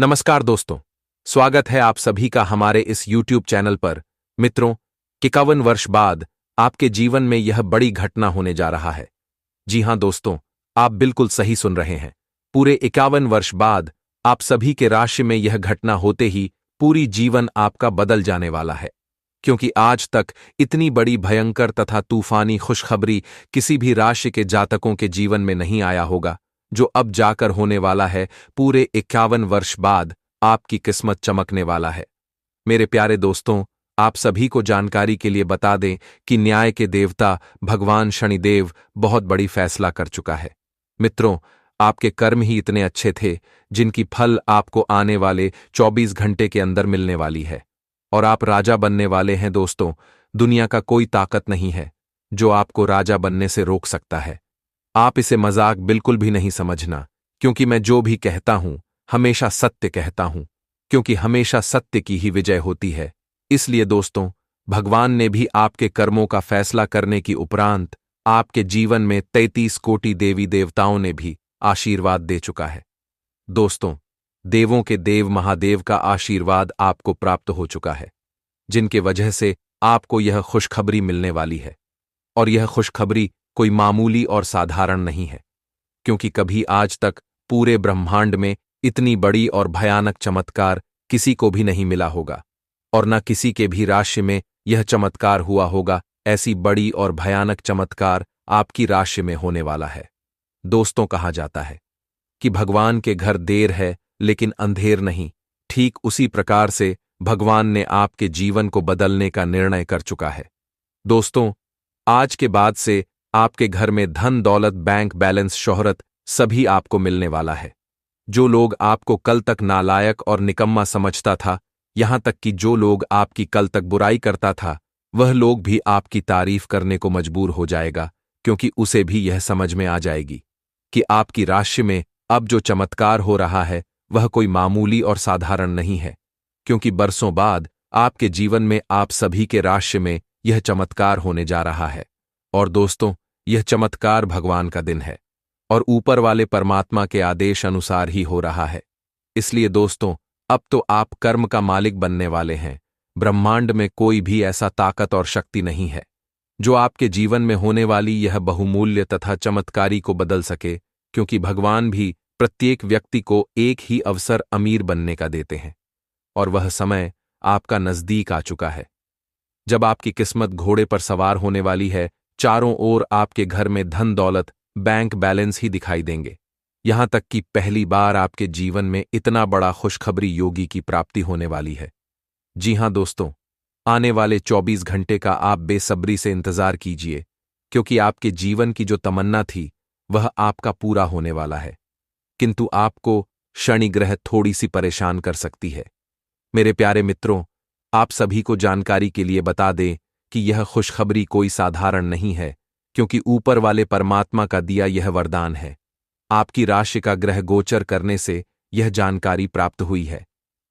नमस्कार दोस्तों, स्वागत है आप सभी का हमारे इस YouTube चैनल पर। मित्रों, 51 वर्ष बाद आपके जीवन में यह बड़ी घटना होने जा रहा है। जी हां दोस्तों, आप बिल्कुल सही सुन रहे हैं। पूरे 51 वर्ष बाद आप सभी के राशि में यह घटना होते ही पूरी जीवन आपका बदल जाने वाला है, क्योंकि आज तक इतनी बड़ी भयंकर तथा तूफानी खुशखबरी किसी भी राशि के जातकों के जीवन में नहीं आया होगा, जो अब जाकर होने वाला है। पूरे 51 वर्ष बाद आपकी किस्मत चमकने वाला है। मेरे प्यारे दोस्तों, आप सभी को जानकारी के लिए बता दें कि न्याय के देवता भगवान शनिदेव बहुत बड़ी फैसला कर चुका है। मित्रों, आपके कर्म ही इतने अच्छे थे जिनकी फल आपको आने वाले 24 घंटे के अंदर मिलने वाली है, और आप राजा बनने वाले हैं। दोस्तों, दुनिया का कोई ताकत नहीं है जो आपको राजा बनने से रोक सकता है। आप इसे मजाक बिल्कुल भी नहीं समझना, क्योंकि मैं जो भी कहता हूं हमेशा सत्य कहता हूं, क्योंकि हमेशा सत्य की ही विजय होती है। इसलिए दोस्तों, भगवान ने भी आपके कर्मों का फैसला करने की उपरांत आपके जीवन में 33 कोटि देवी देवताओं ने भी आशीर्वाद दे चुका है। दोस्तों, देवों के देव महादेव का आशीर्वाद आपको प्राप्त हो चुका है, जिनके वजह से आपको यह खुशखबरी मिलने वाली है। और यह खुशखबरी कोई मामूली और साधारण नहीं है, क्योंकि कभी आज तक पूरे ब्रह्मांड में इतनी बड़ी और भयानक चमत्कार किसी को भी नहीं मिला होगा, और न किसी के भी राशि में यह चमत्कार हुआ होगा। ऐसी बड़ी और भयानक चमत्कार आपकी राशि में होने वाला है। दोस्तों, कहा जाता है कि भगवान के घर देर है लेकिन अंधेर नहीं। ठीक उसी प्रकार से भगवान ने आपके जीवन को बदलने का निर्णय कर चुका है। दोस्तों, आज के बाद से आपके घर में धन दौलत बैंक बैलेंस शोहरत सभी आपको मिलने वाला है। जो लोग आपको कल तक नालायक और निकम्मा समझता था, यहां तक कि जो लोग आपकी कल तक बुराई करता था, वह लोग भी आपकी तारीफ करने को मजबूर हो जाएगा, क्योंकि उसे भी यह समझ में आ जाएगी कि आपकी राशि में अब जो चमत्कार हो रहा है वह कोई मामूली और साधारण नहीं है, क्योंकि बरसों बाद आपके जीवन में आप सभी के राशि में यह चमत्कार होने जा रहा है। और दोस्तों, यह चमत्कार भगवान का दिन है और ऊपर वाले परमात्मा के आदेश अनुसार ही हो रहा है। इसलिए दोस्तों, अब तो आप कर्म का मालिक बनने वाले हैं। ब्रह्मांड में कोई भी ऐसा ताकत और शक्ति नहीं है जो आपके जीवन में होने वाली यह बहुमूल्य तथा चमत्कारी को बदल सके, क्योंकि भगवान भी प्रत्येक व्यक्ति को एक ही अवसर अमीर बनने का देते हैं, और वह समय आपका नजदीक आ चुका है जब आपकी किस्मत घोड़े पर सवार होने वाली है। चारों ओर आपके घर में धन दौलत बैंक बैलेंस ही दिखाई देंगे। यहां तक कि पहली बार आपके जीवन में इतना बड़ा खुशखबरी योगी की प्राप्ति होने वाली है। जी हां दोस्तों, आने वाले 24 घंटे का आप बेसब्री से इंतजार कीजिए, क्योंकि आपके जीवन की जो तमन्ना थी वह आपका पूरा होने वाला है। किंतु आपको शनि ग्रह थोड़ी सी परेशान कर सकती है। मेरे प्यारे मित्रों, आप सभी को जानकारी के लिए बता दें कि यह खुशखबरी कोई साधारण नहीं है, क्योंकि ऊपर वाले परमात्मा का दिया यह वरदान है। आपकी राशि का ग्रह गोचर करने से यह जानकारी प्राप्त हुई है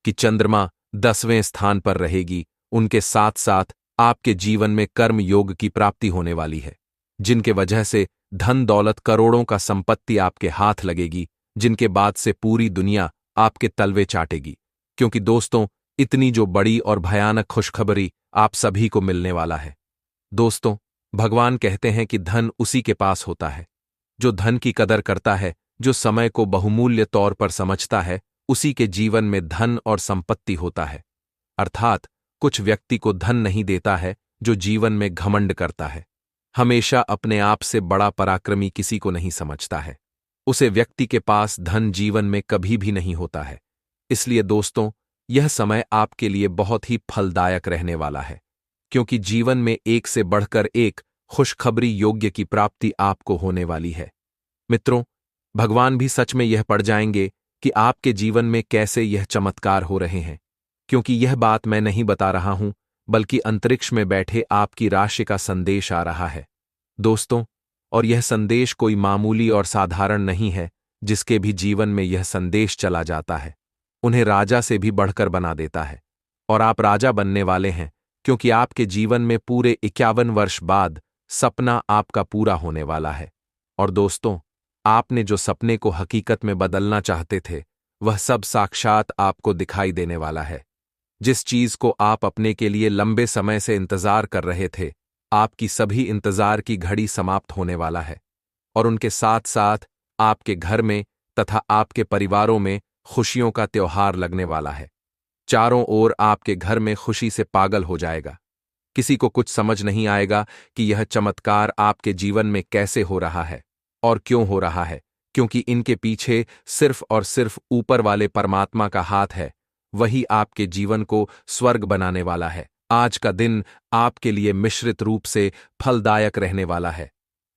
कि चंद्रमा 10वें स्थान पर रहेगी। उनके साथ साथ आपके जीवन में कर्म योग की प्राप्ति होने वाली है, जिनके वजह से धन दौलत करोड़ों का संपत्ति आपके हाथ लगेगी, जिनके बाद से पूरी दुनिया आपके तलवे चाटेगी। क्योंकि दोस्तों, इतनी जो बड़ी और भयानक खुशखबरी आप सभी को मिलने वाला है। दोस्तों, भगवान कहते हैं कि धन उसी के पास होता है जो धन की कदर करता है, जो समय को बहुमूल्य तौर पर समझता है, उसी के जीवन में धन और संपत्ति होता है। अर्थात कुछ व्यक्ति को धन नहीं देता है जो जीवन में घमंड करता है, हमेशा अपने आप से बड़ा पराक्रमी किसी को नहीं समझता है। उसे व्यक्ति के पास धन जीवन में कभी भी नहीं होता है। इसलिए दोस्तों, यह समय आपके लिए बहुत ही फलदायक रहने वाला है, क्योंकि जीवन में एक से बढ़कर एक खुशखबरी योग्य की प्राप्ति आपको होने वाली है। मित्रों, भगवान भी सच में यह पढ़ जाएंगे कि आपके जीवन में कैसे यह चमत्कार हो रहे हैं, क्योंकि यह बात मैं नहीं बता रहा हूं, बल्कि अंतरिक्ष में बैठे आपकी राशि का संदेश आ रहा है। दोस्तों, और यह संदेश कोई मामूली और साधारण नहीं है। जिसके भी जीवन में यह संदेश चला जाता है, उन्हें राजा से भी बढ़कर बना देता है। और आप राजा बनने वाले हैं, क्योंकि आपके जीवन में पूरे 51 वर्ष बाद सपना आपका पूरा होने वाला है। और दोस्तों, आपने जो सपने को हकीकत में बदलना चाहते थे, वह सब साक्षात आपको दिखाई देने वाला है। जिस चीज को आप अपने के लिए लंबे समय से इंतजार कर रहे थे, आपकी सभी इंतजार की घड़ी समाप्त होने वाला है, और उनके साथ साथ आपके घर में तथा आपके परिवारों में खुशियों का त्योहार लगने वाला है। चारों ओर आपके घर में खुशी से पागल हो जाएगा। किसी को कुछ समझ नहीं आएगा कि यह चमत्कार आपके जीवन में कैसे हो रहा है और क्यों हो रहा है, क्योंकि इनके पीछे सिर्फ और सिर्फ ऊपर वाले परमात्मा का हाथ है। वही आपके जीवन को स्वर्ग बनाने वाला है। आज का दिन आपके लिए मिश्रित रूप से फलदायक रहने वाला है।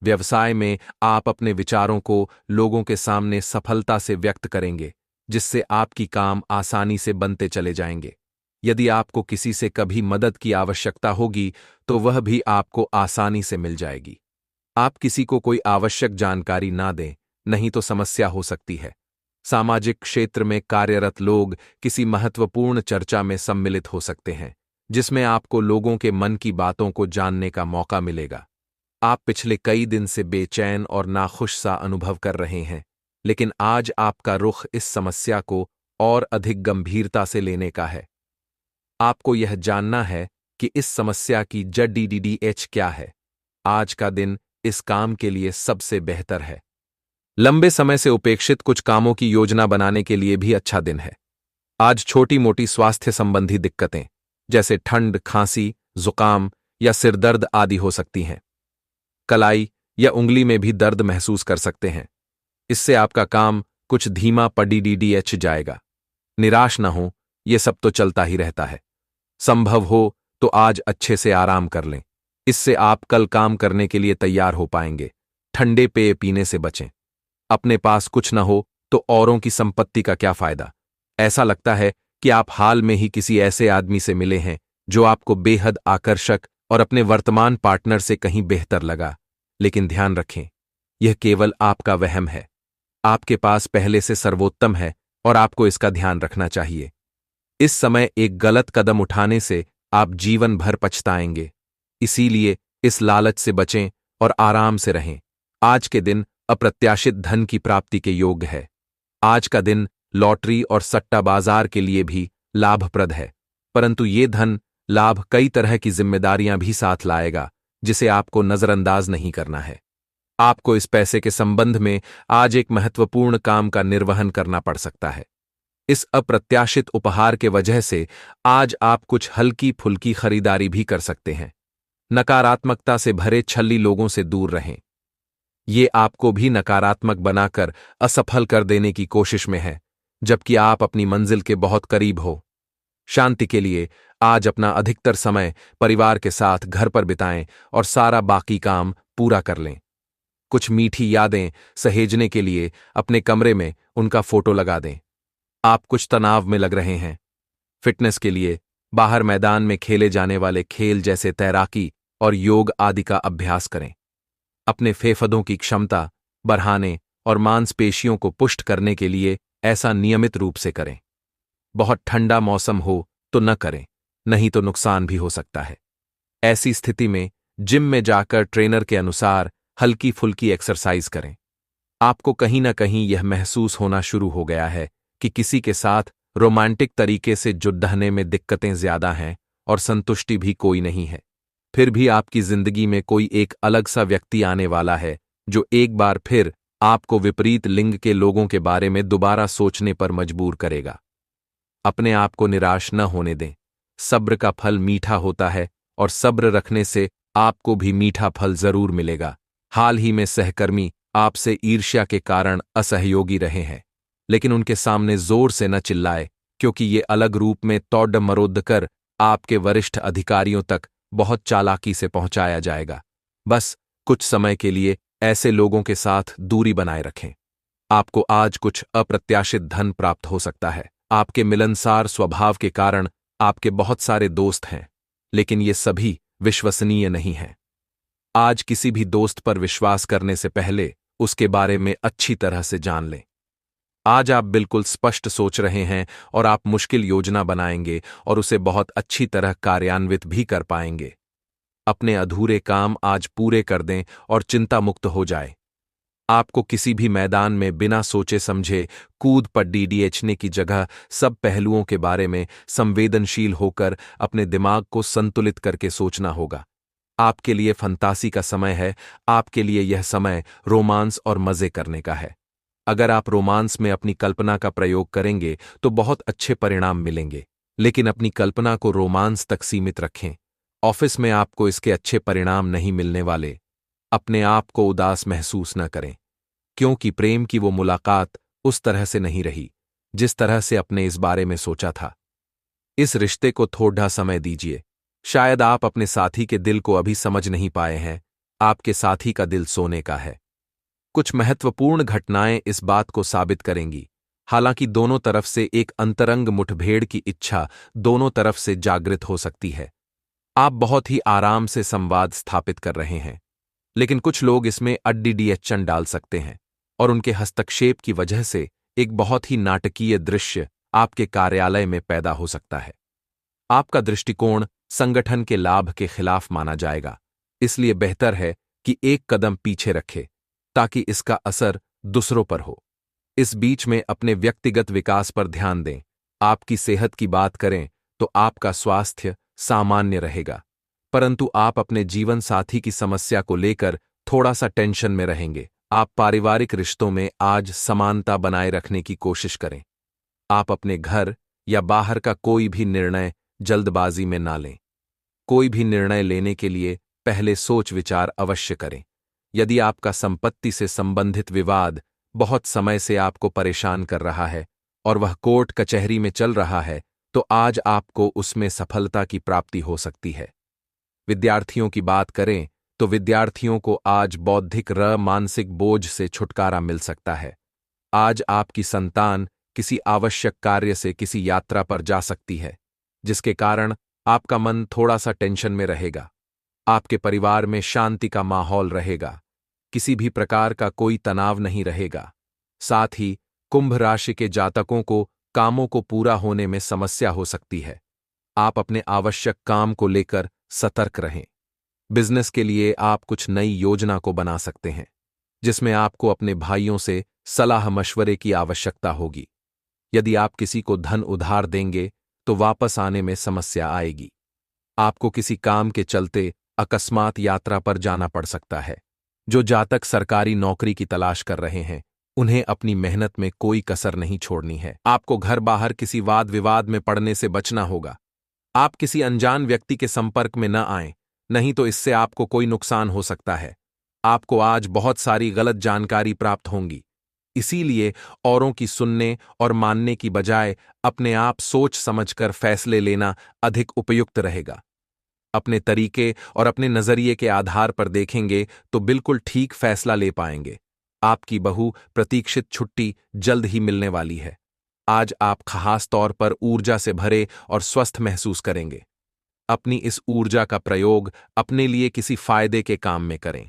व्यवसाय में आप अपने विचारों को लोगों के सामने सफलता से व्यक्त करेंगे, जिससे आपकी काम आसानी से बनते चले जाएंगे। यदि आपको किसी से कभी मदद की आवश्यकता होगी तो वह भी आपको आसानी से मिल जाएगी। आप किसी को कोई आवश्यक जानकारी ना दें, नहीं तो समस्या हो सकती है। सामाजिक क्षेत्र में कार्यरत लोग किसी महत्वपूर्ण चर्चा में सम्मिलित हो सकते हैं, जिसमें आपको लोगों के मन की बातों को जानने का मौका मिलेगा। आप पिछले कई दिन से बेचैन और नाखुश सा अनुभव कर रहे हैं, लेकिन आज आपका रुख इस समस्या को और अधिक गंभीरता से लेने का है। आपको यह जानना है कि इस समस्या की जड़ क्या है। आज का दिन इस काम के लिए सबसे बेहतर है। लंबे समय से उपेक्षित कुछ कामों की योजना बनाने के लिए भी अच्छा दिन है। आज छोटी मोटी स्वास्थ्य संबंधी दिक्कतें जैसे ठंड, खांसी, जुकाम या सिरदर्द आदि हो सकती हैं। कलाई या उंगली में भी दर्द महसूस कर सकते हैं। इससे आपका काम कुछ धीमा पड़ जाएगा। निराश न हो, यह सब तो चलता ही रहता है। संभव हो तो आज अच्छे से आराम कर लें, इससे आप कल काम करने के लिए तैयार हो पाएंगे। ठंडे पेय पीने से बचें। अपने पास कुछ न हो तो औरों की संपत्ति का क्या फायदा। ऐसा लगता है कि आप हाल में ही किसी ऐसे आदमी से मिले हैं जो आपको बेहद आकर्षक और अपने वर्तमान पार्टनर से कहीं बेहतर लगा, लेकिन ध्यान रखें, यह केवल आपका वहम है। आपके पास पहले से सर्वोत्तम है और आपको इसका ध्यान रखना चाहिए। इस समय एक गलत कदम उठाने से आप जीवन भर पछताएंगे। इसीलिए इस लालच से बचें और आराम से रहें। आज के दिन अप्रत्याशित धन की प्राप्ति के योग्य है। आज का दिन लॉटरी और सट्टा बाजार के लिए भी लाभप्रद है, परंतु ये धन लाभ कई तरह की जिम्मेदारियां भी साथ लाएगा, जिसे आपको नजरअंदाज नहीं करना है। आपको इस पैसे के संबंध में आज एक महत्वपूर्ण काम का निर्वहन करना पड़ सकता है। इस अप्रत्याशित उपहार के वजह से आज आप कुछ हल्की फुल्की खरीदारी भी कर सकते हैं। नकारात्मकता से भरे छल्ली लोगों से दूर रहें। ये आपको भी नकारात्मक बनाकर असफल कर देने की कोशिश में है, जबकि आप अपनी मंजिल के बहुत करीब हो। शांति के लिए आज अपना अधिकतर समय परिवार के साथ घर पर बिताएं और सारा बाकी काम पूरा कर लें। कुछ मीठी यादें सहेजने के लिए अपने कमरे में उनका फोटो लगा दें। आप कुछ तनाव में लग रहे हैं। फिटनेस के लिए बाहर मैदान में खेले जाने वाले खेल जैसे तैराकी और योग आदि का अभ्यास करें। अपने फेफड़ों की क्षमता बढ़ाने और मांसपेशियों को पुष्ट करने के लिए ऐसा नियमित रूप से करें। बहुत ठंडा मौसम हो तो न करें, नहीं तो नुकसान भी हो सकता है। ऐसी स्थिति में जिम में जाकर ट्रेनर के अनुसार हल्की फुल्की एक्सरसाइज करें। आपको कहीं न कहीं यह महसूस होना शुरू हो गया है कि किसी के साथ रोमांटिक तरीके से जुड़ने में दिक्कतें ज्यादा हैं और संतुष्टि भी कोई नहीं है। फिर भी आपकी जिंदगी में कोई एक अलग सा व्यक्ति आने वाला है जो एक बार फिर आपको विपरीत लिंग के लोगों के बारे में दोबारा सोचने पर मजबूर करेगा। अपने आप को निराश न होने दें। सब्र का फल मीठा होता है और सब्र रखने से आपको भी मीठा फल जरूर मिलेगा। हाल ही में सहकर्मी आपसे ईर्ष्या के कारण असहयोगी रहे हैं, लेकिन उनके सामने जोर से न चिल्लाए, क्योंकि ये अलग रूप में तोड़ मरोड़ कर आपके वरिष्ठ अधिकारियों तक बहुत चालाकी से पहुंचाया जाएगा। बस कुछ समय के लिए ऐसे लोगों के साथ दूरी बनाए रखें। आपको आज कुछ अप्रत्याशित धन प्राप्त हो सकता है। आपके मिलनसार स्वभाव के कारण आपके बहुत सारे दोस्त हैं, लेकिन ये सभी विश्वसनीय नहीं हैं। आज किसी भी दोस्त पर विश्वास करने से पहले उसके बारे में अच्छी तरह से जान लें। आज आप बिल्कुल स्पष्ट सोच रहे हैं और आप मुश्किल योजना बनाएंगे और उसे बहुत अच्छी तरह कार्यान्वित भी कर पाएंगे। अपने अधूरे काम आज पूरे कर दें और चिंता मुक्त हो जाए। आपको किसी भी मैदान में बिना सोचे समझे कूद पर डीडीएचने की जगह सब पहलुओं के बारे में संवेदनशील होकर अपने दिमाग को संतुलित करके सोचना होगा। आपके लिए फंतासी का समय है, आपके लिए यह समय रोमांस और मजे करने का है। अगर आप रोमांस में अपनी कल्पना का प्रयोग करेंगे तो बहुत अच्छे परिणाम मिलेंगे, लेकिन अपनी कल्पना को रोमांस तक सीमित रखें। ऑफिस में आपको इसके अच्छे परिणाम नहीं मिलने वाले। अपने आप को उदास महसूस न करें, क्योंकि प्रेम की वो मुलाकात उस तरह से नहीं रही जिस तरह से अपने इस बारे में सोचा था। इस रिश्ते को थोड़ा समय दीजिए। शायद आप अपने साथी के दिल को अभी समझ नहीं पाए हैं। आपके साथी का दिल सोने का है। कुछ महत्वपूर्ण घटनाएं इस बात को साबित करेंगी। हालांकि दोनों तरफ से एक अंतरंग मुठभेड़ की इच्छा दोनों तरफ से जागृत हो सकती है। आप बहुत ही आराम से संवाद स्थापित कर रहे हैं, लेकिन कुछ लोग इसमें अड्डीडीएचन डाल सकते हैं और उनके हस्तक्षेप की वजह से एक बहुत ही नाटकीय दृश्य आपके कार्यालय में पैदा हो सकता है। आपका दृष्टिकोण संगठन के लाभ के खिलाफ माना जाएगा, इसलिए बेहतर है कि एक कदम पीछे रखें ताकि इसका असर दूसरों पर हो। इस बीच में अपने व्यक्तिगत विकास पर ध्यान दें। आपकी सेहत की बात करें तो आपका स्वास्थ्य सामान्य रहेगा, परंतु आप अपने जीवन साथी की समस्या को लेकर थोड़ा सा टेंशन में रहेंगे। आप पारिवारिक रिश्तों में आज समानता बनाए रखने की कोशिश करें। आप अपने घर या बाहर का कोई भी निर्णय जल्दबाजी में ना लें। कोई भी निर्णय लेने के लिए पहले सोच विचार अवश्य करें। यदि आपका संपत्ति से संबंधित विवाद बहुत समय से आपको परेशान कर रहा है और वह कोर्ट कचहरी में चल रहा है, तो आज आपको उसमें सफलता की प्राप्ति हो सकती है। विद्यार्थियों की बात करें तो विद्यार्थियों को आज बौद्धिक मानसिक बोझ से छुटकारा मिल सकता है। आज आपकी संतान किसी आवश्यक कार्य से किसी यात्रा पर जा सकती है, जिसके कारण आपका मन थोड़ा सा टेंशन में रहेगा। आपके परिवार में शांति का माहौल रहेगा, किसी भी प्रकार का कोई तनाव नहीं रहेगा। साथ ही कुंभ राशि के जातकों को कामों को पूरा होने में समस्या हो सकती है। आप अपने आवश्यक काम को लेकर सतर्क रहें। बिजनेस के लिए आप कुछ नई योजना को बना सकते हैं, जिसमें आपको अपने भाइयों से सलाह मशवरे की आवश्यकता होगी। यदि आप किसी को धन उधार देंगे तो वापस आने में समस्या आएगी। आपको किसी काम के चलते अकस्मात यात्रा पर जाना पड़ सकता है। जो जातक सरकारी नौकरी की तलाश कर रहे हैं, उन्हें अपनी मेहनत में कोई कसर नहीं छोड़नी है। आपको घर बाहर किसी वाद विवाद में पड़ने से बचना होगा। आप किसी अनजान व्यक्ति के संपर्क में न आएं, नहीं तो इससे आपको कोई नुकसान हो सकता है। आपको आज बहुत सारी गलत जानकारी प्राप्त होंगी, इसीलिए औरों की सुनने और मानने की बजाय अपने आप सोच समझकर फैसले लेना अधिक उपयुक्त रहेगा। अपने तरीके और अपने नजरिए के आधार पर देखेंगे तो बिल्कुल ठीक फैसला ले पाएंगे। आपकी बहु प्रतीक्षित छुट्टी जल्द ही मिलने वाली है। आज आप खास तौर पर ऊर्जा से भरे और स्वस्थ महसूस करेंगे। अपनी इस ऊर्जा का प्रयोग अपने लिए किसी फायदे के काम में करें।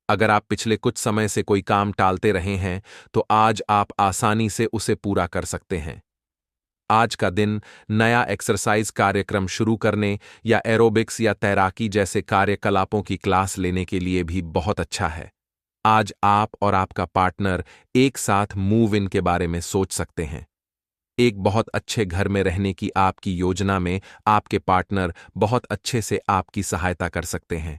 अगर आप पिछले कुछ समय से कोई काम टालते रहे हैं, तो आज आप आसानी से उसे पूरा कर सकते हैं। आज का दिन नया एक्सरसाइज कार्यक्रम शुरू करने या एरोबिक्स या तैराकी जैसे कार्यकलापों की क्लास लेने के लिए भी बहुत अच्छा है। आज आप और आपका पार्टनर एक साथ मूव इन के बारे में सोच सकते हैं। एक बहुत अच्छे घर में रहने की आपकी योजना में आपके पार्टनर बहुत अच्छे से आपकी सहायता कर सकते हैं।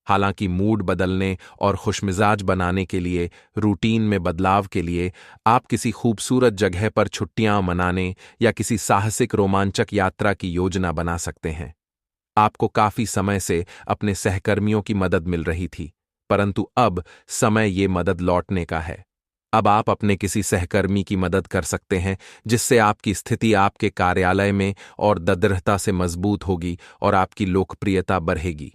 हालांकि मूड बदलने और खुशमिजाज बनाने के लिए, रूटीन में बदलाव के लिए आप किसी खूबसूरत जगह पर छुट्टियां मनाने या किसी साहसिक रोमांचक यात्रा की योजना बना सकते हैं। आपको काफी समय से अपने सहकर्मियों की मदद मिल रही थी, परंतु अब समय ये मदद लौटने का है। अब आप अपने किसी सहकर्मी की मदद कर सकते हैं, जिससे आपकी स्थिति आपके कार्यालय में और दृढ़ता से मजबूत होगी और आपकी लोकप्रियता बढ़ेगी।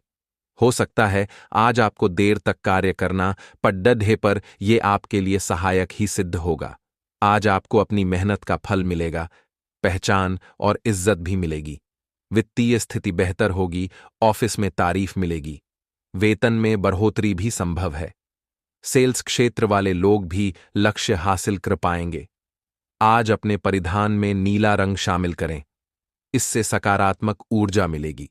हो सकता है आज आपको देर तक कार्य करना पड्डे पर यह आपके लिए सहायक ही सिद्ध होगा। आज आपको अपनी मेहनत का फल मिलेगा, पहचान और इज्जत भी मिलेगी। वित्तीय स्थिति बेहतर होगी, ऑफिस में तारीफ मिलेगी, वेतन में बढ़ोतरी भी संभव है। सेल्स क्षेत्र वाले लोग भी लक्ष्य हासिल कर पाएंगे। आज अपने परिधान में नीला रंग शामिल करें, इससे सकारात्मक ऊर्जा मिलेगी।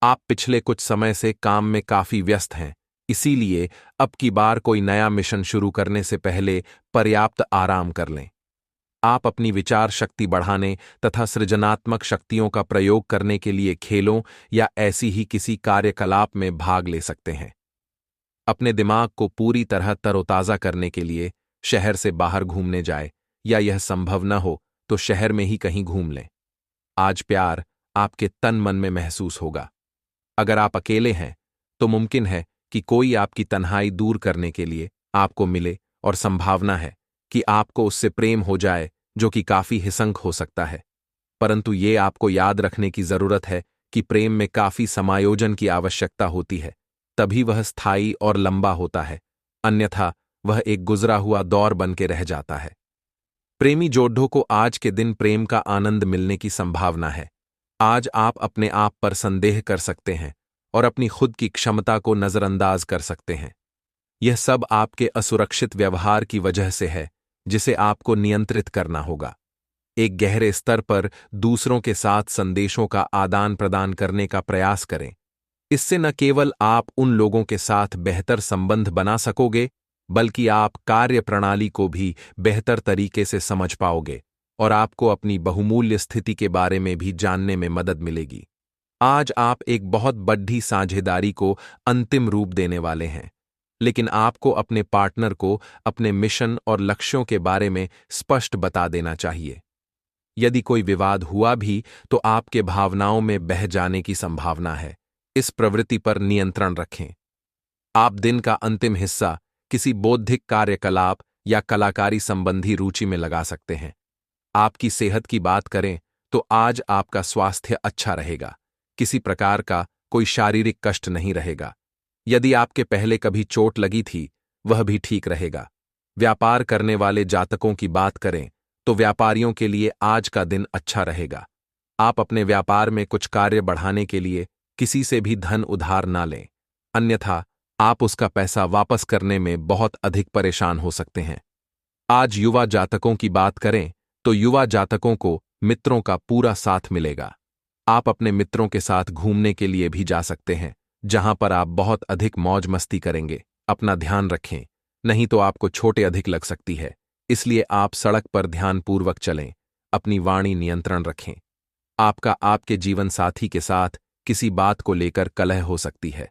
आप पिछले कुछ समय से काम में काफी व्यस्त हैं, इसीलिए अब की बार कोई नया मिशन शुरू करने से पहले पर्याप्त आराम कर लें। आप अपनी विचार शक्ति बढ़ाने तथा सृजनात्मक शक्तियों का प्रयोग करने के लिए खेलों या ऐसी ही किसी कार्यकलाप में भाग ले सकते हैं। अपने दिमाग को पूरी तरह तरोताजा करने के लिए शहर से बाहर घूमने जाए, या यह संभव न हो तो शहर में ही कहीं घूम लें। आज प्यार आपके तन मन में महसूस होगा। अगर आप अकेले हैं तो मुमकिन है कि कोई आपकी तन्हाई दूर करने के लिए आपको मिले, और संभावना है कि आपको उससे प्रेम हो जाए, जो कि काफी हिंसक हो सकता है। परंतु ये आपको याद रखने की जरूरत है कि प्रेम में काफी समायोजन की आवश्यकता होती है, तभी वह स्थायी और लंबा होता है, अन्यथा वह एक गुजरा हुआ दौर बन के रह जाता है। प्रेमी जोड़ों को आज के दिन प्रेम का आनंद मिलने की संभावना है। आज आप अपने आप पर संदेह कर सकते हैं और अपनी खुद की क्षमता को नजरअंदाज कर सकते हैं। यह सब आपके असुरक्षित व्यवहार की वजह से है, जिसे आपको नियंत्रित करना होगा। एक गहरे स्तर पर दूसरों के साथ संदेशों का आदान प्रदान करने का प्रयास करें। इससे न केवल आप उन लोगों के साथ बेहतर संबंध बना सकोगे, बल्कि आप कार्य प्रणाली को भी बेहतर तरीके से समझ पाओगे और आपको अपनी बहुमूल्य स्थिति के बारे में भी जानने में मदद मिलेगी। आज आप एक बहुत बड़ी साझेदारी को अंतिम रूप देने वाले हैं, लेकिन आपको अपने पार्टनर को अपने मिशन और लक्ष्यों के बारे में स्पष्ट बता देना चाहिए। यदि कोई विवाद हुआ भी तो आपके भावनाओं में बह जाने की संभावना है। इस प्रवृत्ति पर नियंत्रण रखें। आप दिन का अंतिम हिस्सा किसी बौद्धिक कार्यकलाप या कलाकारी संबंधी रुचि में लगा सकते हैं। आपकी सेहत की बात करें तो आज आपका स्वास्थ्य अच्छा रहेगा। किसी प्रकार का कोई शारीरिक कष्ट नहीं रहेगा। यदि आपके पहले कभी चोट लगी थी, वह भी ठीक रहेगा। व्यापार करने वाले जातकों की बात करें तो व्यापारियों के लिए आज का दिन अच्छा रहेगा। आप अपने व्यापार में कुछ कार्य बढ़ाने के लिए किसी से भी धन उधार ना लें, अन्यथा आप उसका पैसा वापस करने में बहुत अधिक परेशान हो सकते हैं। आज युवा जातकों की बात करें तो युवा जातकों को मित्रों का पूरा साथ मिलेगा। आप अपने मित्रों के साथ घूमने के लिए भी जा सकते हैं, जहां पर आप बहुत अधिक मौज मस्ती करेंगे। अपना ध्यान रखें, नहीं तो आपको चोटें अधिक लग सकती है, इसलिए आप सड़क पर ध्यानपूर्वक चलें। अपनी वाणी नियंत्रण रखें। आपका आपके जीवन साथी के साथ किसी बात को लेकर कलह हो सकती है।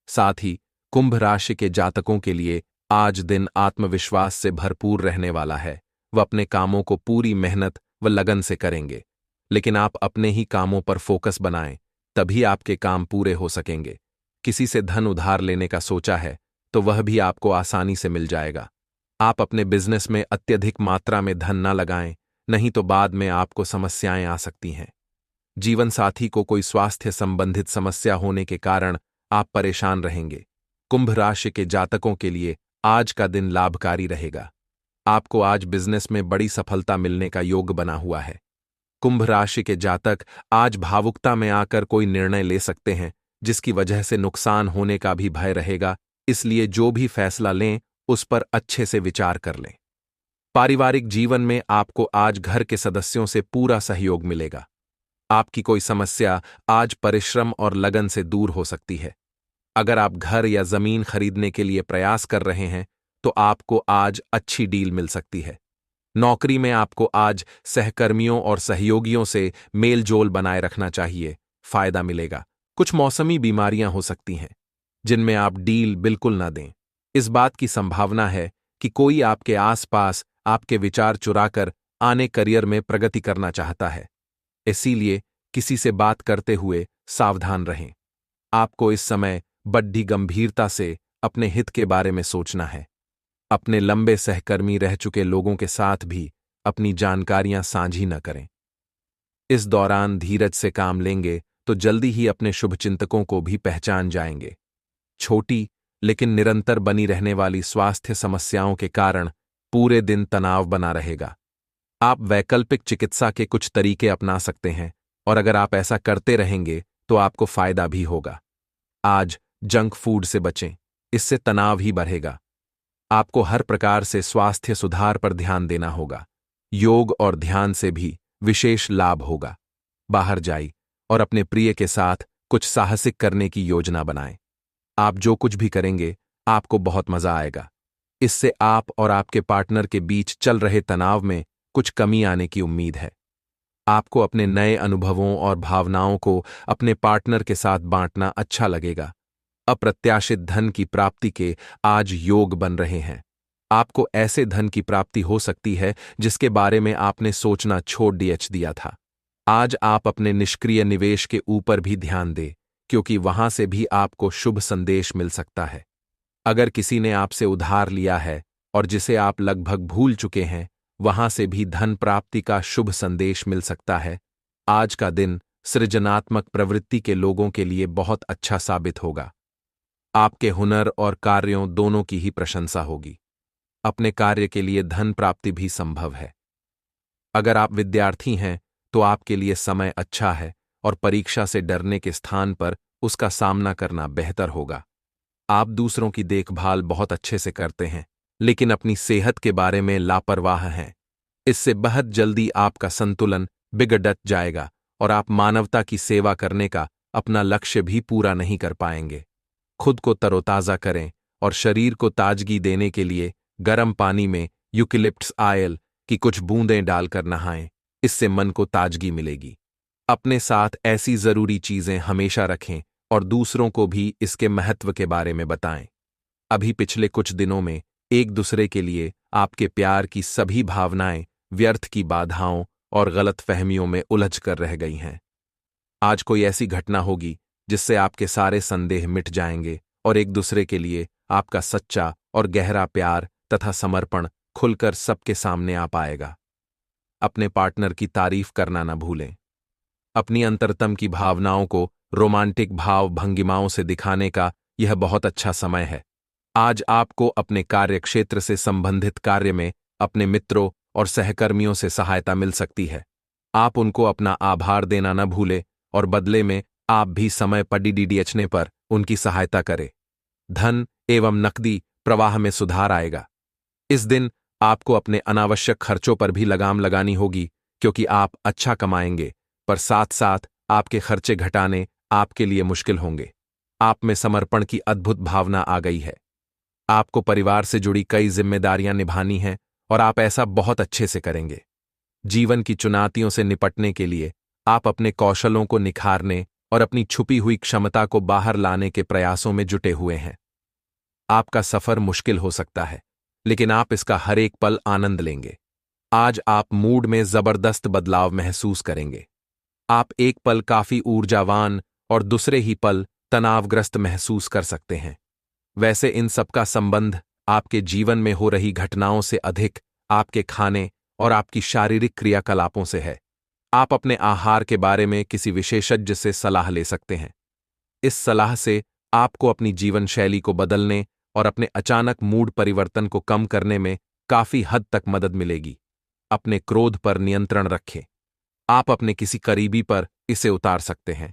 साथ ही कुंभ राशि के जातकों के लिए आज दिन आत्मविश्वास से भरपूर रहने वाला है। वह अपने कामों को पूरी मेहनत व लगन से करेंगे, लेकिन आप अपने ही कामों पर फोकस बनाएं, तभी आपके काम पूरे हो सकेंगे। किसी से धन उधार लेने का सोचा है तो वह भी आपको आसानी से मिल जाएगा। आप अपने बिजनेस में अत्यधिक मात्रा में धन न लगाएं, नहीं तो बाद में आपको समस्याएं आ सकती हैं। जीवन साथी को कोई स्वास्थ्य संबंधित समस्या होने के कारण आप परेशान रहेंगे। कुंभ राशि के जातकों के लिए आज का दिन लाभकारी रहेगा। आपको आज बिजनेस में बड़ी सफलता मिलने का योग बना हुआ है। कुंभ राशि के जातक आज भावुकता में आकर कोई निर्णय ले सकते हैं, जिसकी वजह से नुकसान होने का भी भय रहेगा, इसलिए जो भी फैसला लें उस पर अच्छे से विचार कर लें। पारिवारिक जीवन में आपको आज घर के सदस्यों से पूरा सहयोग मिलेगा। आपकी कोई समस्या आज परिश्रम और लगन से दूर हो सकती है। अगर आप घर या जमीन खरीदने के लिए प्रयास कर रहे हैं तो आपको आज अच्छी डील मिल सकती है। नौकरी में आपको आज सहकर्मियों और सहयोगियों से मेलजोल बनाए रखना चाहिए, फायदा मिलेगा। कुछ मौसमी बीमारियां हो सकती हैं जिनमें आप डील बिल्कुल न दें। इस बात की संभावना है कि कोई आपके आसपास आपके विचार चुराकर आने करियर में प्रगति करना चाहता है, इसीलिए किसी से बात करते हुए सावधान रहें। आपको इस समय बड़ी गंभीरता से अपने हित के बारे में सोचना है। अपने लंबे सहकर्मी रह चुके लोगों के साथ भी अपनी जानकारियां साझी न करें। इस दौरान धीरज से काम लेंगे तो जल्दी ही अपने शुभचिंतकों को भी पहचान जाएंगे। छोटी लेकिन निरंतर बनी रहने वाली स्वास्थ्य समस्याओं के कारण पूरे दिन तनाव बना रहेगा। आप वैकल्पिक चिकित्सा के कुछ तरीके अपना सकते हैं, और अगर आप ऐसा करते रहेंगे तो आपको फायदा भी होगा। आज जंक फूड से बचें, इससे तनाव ही बढ़ेगा। आपको हर प्रकार से स्वास्थ्य सुधार पर ध्यान देना होगा। योग और ध्यान से भी विशेष लाभ होगा। बाहर जाइए और अपने प्रिय के साथ कुछ साहसिक करने की योजना बनाएं। आप जो कुछ भी करेंगे आपको बहुत मजा आएगा। इससे आप और आपके पार्टनर के बीच चल रहे तनाव में कुछ कमी आने की उम्मीद है। आपको अपने नए अनुभवों और भावनाओं को अपने पार्टनर के साथ बांटना अच्छा लगेगा। अप्रत्याशित धन की प्राप्ति के आज योग बन रहे हैं। आपको ऐसे धन की प्राप्ति हो सकती है जिसके बारे में आपने सोचना छोड़ दिया था। आज आप अपने निष्क्रिय निवेश के ऊपर भी ध्यान दें, क्योंकि वहां से भी आपको शुभ संदेश मिल सकता है। अगर किसी ने आपसे उधार लिया है और जिसे आप लगभग भूल चुके हैं, वहां से भी धन प्राप्ति का शुभ संदेश मिल सकता है। आज का दिन सृजनात्मक प्रवृत्ति के लोगों के लिए बहुत अच्छा साबित होगा। आपके हुनर और कार्यों दोनों की ही प्रशंसा होगी। अपने कार्य के लिए धन प्राप्ति भी संभव है। अगर आप विद्यार्थी हैं तो आपके लिए समय अच्छा है और परीक्षा से डरने के स्थान पर उसका सामना करना बेहतर होगा। आप दूसरों की देखभाल बहुत अच्छे से करते हैं, लेकिन अपनी सेहत के बारे में लापरवाह हैं। इससे बहुत जल्दी आपका संतुलन बिगड़ जाएगा और आप मानवता की सेवा करने का अपना लक्ष्य भी पूरा नहीं कर पाएंगे। खुद को तरोताजा करें और शरीर को ताजगी देने के लिए गर्म पानी में यूकेलिप्टस ऑयल की कुछ बूंदें डालकर नहाएं। इससे मन को ताजगी मिलेगी। अपने साथ ऐसी जरूरी चीजें हमेशा रखें और दूसरों को भी इसके महत्व के बारे में बताएं। अभी पिछले कुछ दिनों में एक दूसरे के लिए आपके प्यार की सभी भावनाएं व्यर्थ की बाधाओं और गलतफहमियों में उलझ कर रह गई हैं। आज कोई ऐसी घटना होगी जिससे आपके सारे संदेह मिट जाएंगे और एक दूसरे के लिए आपका सच्चा और गहरा प्यार तथा समर्पण खुलकर सबके सामने आ पाएगा। अपने पार्टनर की तारीफ करना न भूलें। अपनी अंतरतम की भावनाओं को रोमांटिक भाव भंगिमाओं से दिखाने का यह बहुत अच्छा समय है। आज आपको अपने कार्यक्षेत्र से संबंधित कार्य में अपने मित्रों और सहकर्मियों से सहायता मिल सकती है। आप उनको अपना आभार देना न भूलें और बदले में आप भी समय पर डीडीएचने पर उनकी सहायता करें। धन एवं नकदी प्रवाह में सुधार आएगा। इस दिन आपको अपने अनावश्यक खर्चों पर भी लगाम लगानी होगी, क्योंकि आप अच्छा कमाएंगे, पर साथ साथ आपके खर्चे घटाने आपके लिए मुश्किल होंगे। आप में समर्पण की अद्भुत भावना आ गई है। आपको परिवार से जुड़ी कई जिम्मेदारियां निभानी हैं और आप ऐसा बहुत अच्छे से करेंगे। जीवन की चुनौतियों से निपटने के लिए आप अपने कौशलों को निखारने और अपनी छुपी हुई क्षमता को बाहर लाने के प्रयासों में जुटे हुए हैं। आपका सफर मुश्किल हो सकता है, लेकिन आप इसका हर एक पल आनंद लेंगे। आज आप मूड में जबरदस्त बदलाव महसूस करेंगे। आप एक पल काफी ऊर्जावान और दूसरे ही पल तनावग्रस्त महसूस कर सकते हैं। वैसे इन सबका संबंध आपके जीवन में हो रही घटनाओं से अधिक आपके खाने और आपकी शारीरिक क्रियाकलापों से है। आप अपने आहार के बारे में किसी विशेषज्ञ से सलाह ले सकते हैं। इस सलाह से आपको अपनी जीवन शैली को बदलने और अपने अचानक मूड परिवर्तन को कम करने में काफी हद तक मदद मिलेगी। अपने क्रोध पर नियंत्रण रखें। आप अपने किसी करीबी पर इसे उतार सकते हैं।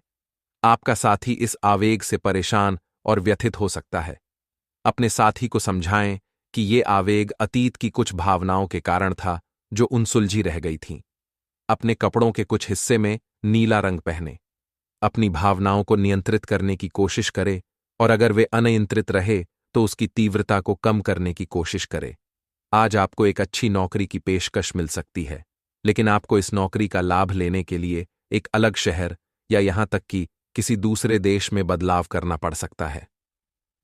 आपका साथी इस आवेग से परेशान और व्यथित हो सकता है। अपने साथी को समझाएं कि ये आवेग अतीत की कुछ भावनाओं के कारण था जो उनसुलझी रह गई थीं। अपने कपड़ों के कुछ हिस्से में नीला रंग पहने। अपनी भावनाओं को नियंत्रित करने की कोशिश करें और अगर वे अनियंत्रित रहे तो उसकी तीव्रता को कम करने की कोशिश करें। आज आपको एक अच्छी नौकरी की पेशकश मिल सकती है, लेकिन आपको इस नौकरी का लाभ लेने के लिए एक अलग शहर या यहां तक कि किसी दूसरे देश में बदलाव करना पड़ सकता है।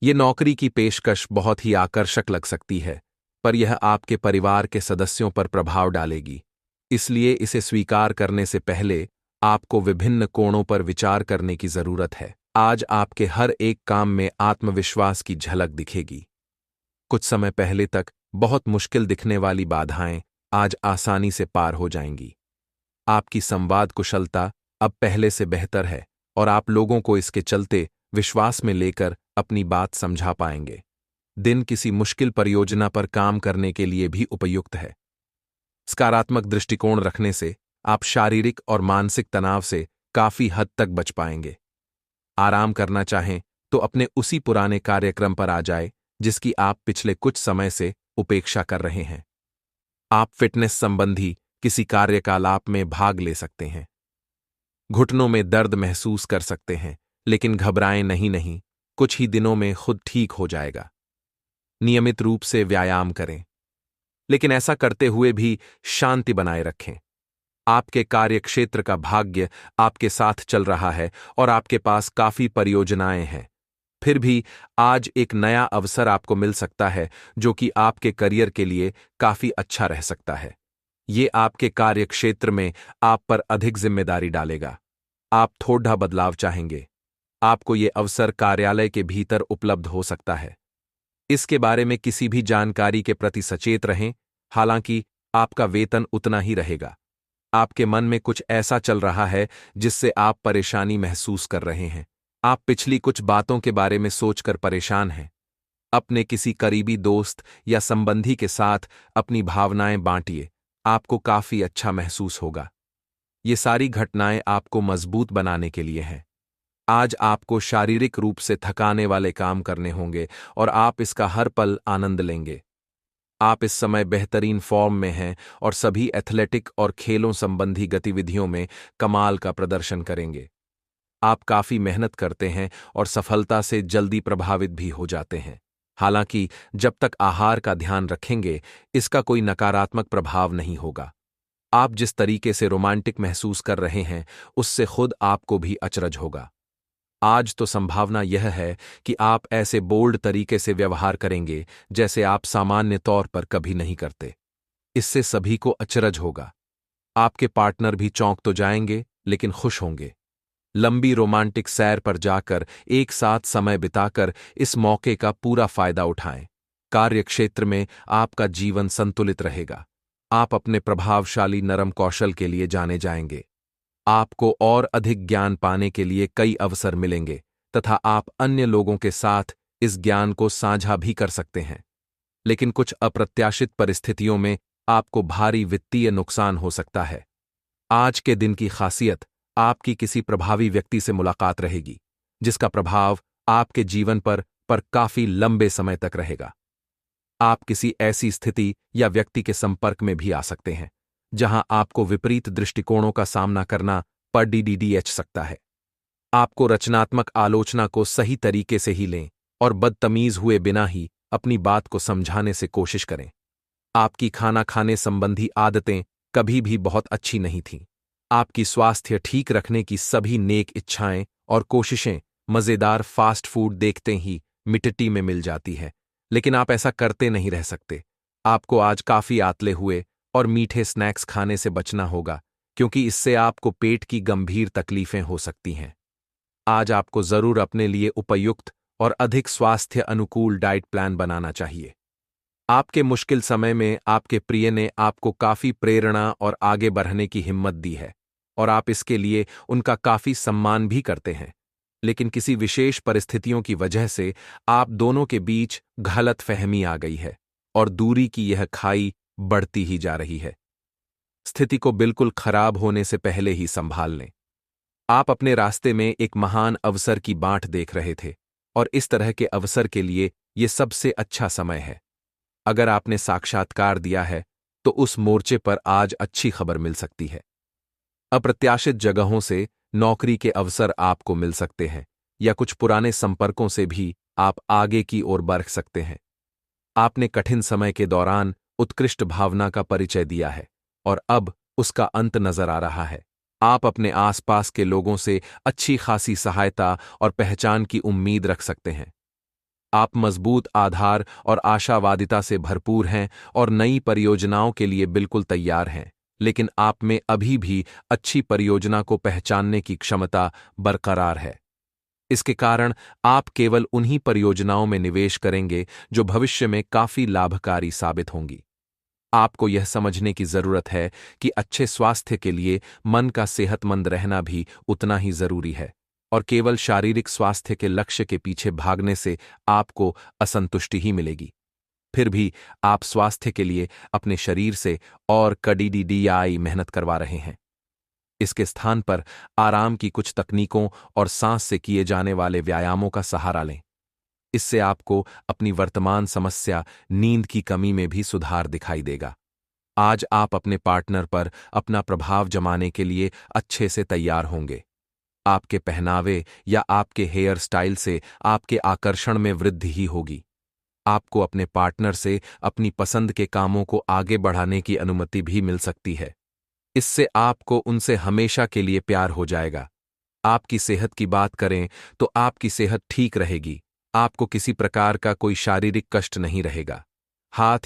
ये नौकरी की पेशकश बहुत ही आकर्षक लग सकती है, पर यह आपके परिवार के सदस्यों पर प्रभाव डालेगी। इसलिए इसे स्वीकार करने से पहले आपको विभिन्न कोणों पर विचार करने की जरूरत है। आज आपके हर एक काम में आत्मविश्वास की झलक दिखेगी। कुछ समय पहले तक बहुत मुश्किल दिखने वाली बाधाएं आज आसानी से पार हो जाएंगी। आपकी संवाद कुशलता अब पहले से बेहतर है और आप लोगों को इसके चलते विश्वास में लेकर अपनी बात समझा पाएंगे। दिन किसी मुश्किल परियोजना पर काम करने के लिए भी उपयुक्त है। सकारात्मक दृष्टिकोण रखने से आप शारीरिक और मानसिक तनाव से काफी हद तक बच पाएंगे। आराम करना चाहें तो अपने उसी पुराने कार्यक्रम पर आ जाए जिसकी आप पिछले कुछ समय से उपेक्षा कर रहे हैं। आप फिटनेस संबंधी किसी कार्यकलाप में भाग ले सकते हैं। घुटनों में दर्द महसूस कर सकते हैं, लेकिन घबराएं नहीं, कुछ ही दिनों में खुद ठीक हो जाएगा। नियमित रूप से व्यायाम करें, लेकिन ऐसा करते हुए भी शांति बनाए रखें। आपके कार्यक्षेत्र का भाग्य आपके साथ चल रहा है और आपके पास काफी परियोजनाएं हैं। फिर भी आज एक नया अवसर आपको मिल सकता है जो कि आपके करियर के लिए काफी अच्छा रह सकता है। ये आपके कार्यक्षेत्र में आप पर अधिक जिम्मेदारी डालेगा। आप थोड़ा बदलाव चाहेंगे। आपको ये अवसर कार्यालय के भीतर उपलब्ध हो सकता है। इसके बारे में किसी भी जानकारी के प्रति सचेत रहें। हालांकि आपका वेतन उतना ही रहेगा। आपके मन में कुछ ऐसा चल रहा है जिससे आप परेशानी महसूस कर रहे हैं। आप पिछली कुछ बातों के बारे में सोचकर परेशान हैं। अपने किसी करीबी दोस्त या संबंधी के साथ अपनी भावनाएं बांटिए। आपको काफी अच्छा महसूस होगा। ये सारी घटनाएं आपको मजबूत बनाने के लिए हैं। आज आपको शारीरिक रूप से थकाने वाले काम करने होंगे और आप इसका हर पल आनंद लेंगे। आप इस समय बेहतरीन फॉर्म में हैं और सभी एथलेटिक और खेलों संबंधी गतिविधियों में कमाल का प्रदर्शन करेंगे। आप काफी मेहनत करते हैं और सफलता से जल्दी प्रभावित भी हो जाते हैं। हालांकि जब तक आहार का ध्यान रखेंगे, इसका कोई नकारात्मक प्रभाव नहीं होगा। आप जिस तरीके से रोमांटिक महसूस कर रहे हैं, उससे खुद आपको भी अचरज होगा। आज तो संभावना यह है कि आप ऐसे बोल्ड तरीके से व्यवहार करेंगे जैसे आप सामान्य तौर पर कभी नहीं करते। इससे सभी को अचरज होगा। आपके पार्टनर भी चौंक तो जाएंगे, लेकिन खुश होंगे। लंबी रोमांटिक सैर पर जाकर एक साथ समय बिताकर इस मौके का पूरा फायदा उठाएं। कार्यक्षेत्र में आपका जीवन संतुलित रहेगा। आप अपने प्रभावशाली नरम कौशल के लिए जाने जाएंगे। आपको और अधिक ज्ञान पाने के लिए कई अवसर मिलेंगे तथा आप अन्य लोगों के साथ इस ज्ञान को साझा भी कर सकते हैं। लेकिन कुछ अप्रत्याशित परिस्थितियों में आपको भारी वित्तीय नुकसान हो सकता है। आज के दिन की खासियत आपकी किसी प्रभावी व्यक्ति से मुलाकात रहेगी, जिसका प्रभाव आपके जीवन पर काफी लंबे समय तक रहेगा। आप किसी ऐसी स्थिति या व्यक्ति के संपर्क में भी आ सकते हैं जहां आपको विपरीत दृष्टिकोणों का सामना करना पड़ सकता है। आपको रचनात्मक आलोचना को सही तरीके से ही लें और बदतमीज हुए बिना ही अपनी बात को समझाने से कोशिश करें। आपकी खाना खाने संबंधी आदतें कभी भी बहुत अच्छी नहीं थीं। आपकी स्वास्थ्य ठीक रखने की सभी नेक इच्छाएं और कोशिशें मजेदार फास्ट फूड देखते ही मिट्टी में मिल जाती है, लेकिन आप ऐसा करते नहीं रह सकते। आपको आज काफी आतले हुए और मीठे स्नैक्स खाने से बचना होगा, क्योंकि इससे आपको पेट की गंभीर तकलीफें हो सकती हैं। आज आपको जरूर अपने लिए उपयुक्त और अधिक स्वास्थ्य अनुकूल डाइट प्लान बनाना चाहिए। आपके मुश्किल समय में आपके प्रिय ने आपको काफी प्रेरणा और आगे बढ़ने की हिम्मत दी है और आप इसके लिए उनका काफी सम्मान भी करते हैं। लेकिन किसी विशेष परिस्थितियों की वजह से आप दोनों के बीच गलतफहमी आ गई है और दूरी की यह खाई बढ़ती ही जा रही है। स्थिति को बिल्कुल खराब होने से पहले ही संभाल लें। आप अपने रास्ते में एक महान अवसर की बाट देख रहे थे और इस तरह के अवसर के लिए यह सबसे अच्छा समय है। अगर आपने साक्षात्कार दिया है तो उस मोर्चे पर आज अच्छी खबर मिल सकती है। अप्रत्याशित जगहों से नौकरी के अवसर आपको मिल सकते हैं या कुछ पुराने संपर्कों से भी आप आगे की ओर बढ़ सकते हैं। आपने कठिन समय के दौरान उत्कृष्ट भावना का परिचय दिया है और अब उसका अंत नजर आ रहा है। आप अपने आसपास के लोगों से अच्छी खासी सहायता और पहचान की उम्मीद रख सकते हैं। आप मजबूत आधार और आशावादिता से भरपूर हैं और नई परियोजनाओं के लिए बिल्कुल तैयार हैं, लेकिन आप में अभी भी अच्छी परियोजना को पहचानने की क्षमता बरकरार है। इसके कारण आप केवल उन्हीं परियोजनाओं में निवेश करेंगे जो भविष्य में काफी लाभकारी साबित होंगी। आपको यह समझने की जरूरत है कि अच्छे स्वास्थ्य के लिए मन का सेहतमंद रहना भी उतना ही जरूरी है और केवल शारीरिक स्वास्थ्य के लक्ष्य के पीछे भागने से आपको असंतुष्टि ही मिलेगी। फिर भी आप स्वास्थ्य के लिए अपने शरीर से और कड़ी मेहनत करवा रहे हैं। इसके स्थान पर आराम की कुछ तकनीकों और सांस से किए जाने वाले व्यायामों का सहारा लें। इससे आपको अपनी वर्तमान समस्या नींद की कमी में भी सुधार दिखाई देगा। आज आप अपने पार्टनर पर अपना प्रभाव जमाने के लिए अच्छे से तैयार होंगे। आपके पहनावे या आपके हेयर स्टाइल से आपके आकर्षण में वृद्धि ही होगी। आपको अपने पार्टनर से अपनी पसंद के कामों को आगे बढ़ाने की अनुमति भी मिल सकती है। इससे आपको उनसे हमेशा के लिए प्यार हो जाएगा। आपकी सेहत की बात करें तो आपकी सेहत ठीक रहेगी। आपको किसी प्रकार का कोई शारीरिक कष्ट नहीं रहेगा। हाथ